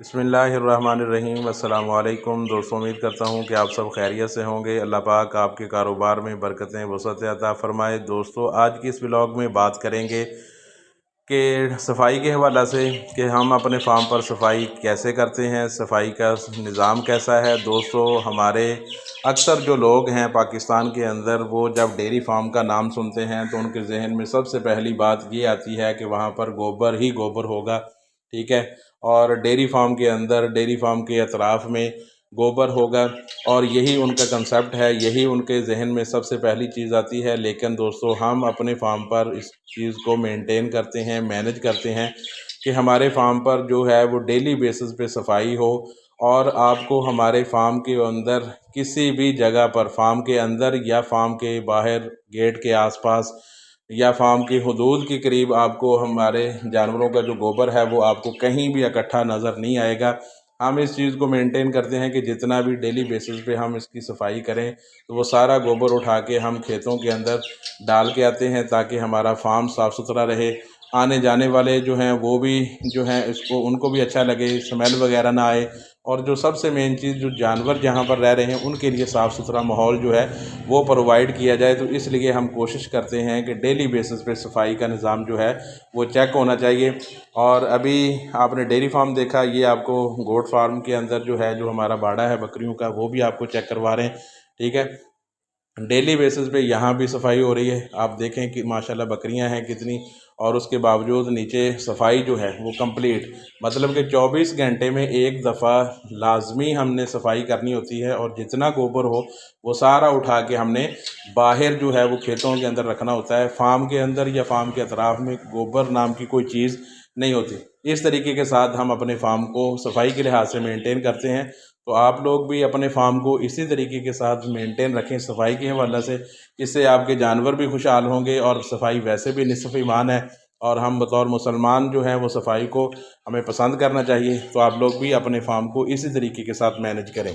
बिस्मिल्लाहिर्रहमानिर्रहीम। अस्सलाम वालेकुम दोस्तों, उम्मीद करता हूँ कि आप सब खैरियत से होंगे। अल्लाह पाक आपके कारोबार में बरकतें वसअतें अता फ़रमाए। दोस्तों, आज की इस व्लॉग में बात करेंगे कि सफाई के हवाले से कि हम अपने फार्म पर सफाई कैसे करते हैं, सफाई का निज़ाम कैसा है। दोस्तों, हमारे अक्सर जो लोग हैं पाकिस्तान के अंदर, वो जब डेयरी फार्म का नाम सुनते हैं तो उनके जहन में सबसे पहली बात ये आती है कि वहाँ पर गोबर ही गोबर होगा, ठीक है। और डेयरी फार्म के अंदर, डेयरी फार्म के अतराफ़ में गोबर होगा, और यही उनका कंसेप्ट है, यही उनके जहन में सबसे पहली चीज़ आती है। लेकिन दोस्तों, हम अपने फार्म पर इस चीज़ को मेंटेन करते हैं, मैनेज करते हैं कि हमारे फार्म पर जो है वो डेली बेसिस पे सफाई हो। और आपको हमारे फार्म के अंदर किसी भी जगह पर, फार्म के अंदर या फार्म के बाहर गेट के आसपास या फार्म की हदूद के करीब, आपको हमारे जानवरों का जो गोबर है वो आपको कहीं भी इकट्ठा नज़र नहीं आएगा। हम इस चीज़ को मेंटेन करते हैं कि जितना भी डेली बेसिस पे हम इसकी सफाई करें तो वो सारा गोबर उठा के हम खेतों के अंदर डाल के आते हैं, ताकि हमारा फार्म साफ़ सुथरा रहे। आने जाने वाले जो हैं वो भी जो हैं इसको, उनको भी अच्छा लगे, स्मेल वगैरह ना आए। और जो सबसे मेन चीज़, जो जानवर जहाँ पर रह रहे हैं उनके लिए साफ़ सुथरा माहौल जो है वो प्रोवाइड किया जाए। तो इसलिए हम कोशिश करते हैं कि डेली बेसिस पे सफाई का निज़ाम जो है वो चेक होना चाहिए। और अभी आपने डेयरी फार्म देखा, ये आपको गोट फार्म के अंदर जो है, जो हमारा बाड़ा है बकरियों का, वो भी आपको चेक करवा रहे हैं, ठीक है। डेली बेसिस पे यहाँ भी सफाई हो रही है। आप देखें कि माशाल्लाह बकरियां हैं कितनी, और उसके बावजूद नीचे सफाई जो है वो कंप्लीट, मतलब कि 24 घंटे में एक दफ़ा लाजमी हमने सफाई करनी होती है। और जितना गोबर हो वो सारा उठा के हमने बाहर जो है वो खेतों के अंदर रखना होता है। फार्म के अंदर या फार्म के अतराफ़ में गोबर नाम की कोई चीज़ नहीं होती। इस तरीके के साथ हम अपने फार्म को सफाई के लिहाज से मेंटेन करते हैं। तो आप लोग भी अपने फार्म को इसी तरीके के साथ मेंटेन रखें सफाई के हवाले से। इससे आपके जानवर भी खुशहाल होंगे, और सफाई वैसे भी निस्फ़ ईमान है, और हम बतौर मुसलमान जो हैं वो सफाई को हमें पसंद करना चाहिए। तो आप लोग भी अपने फार्म को इसी तरीके के साथ मैनेज करें।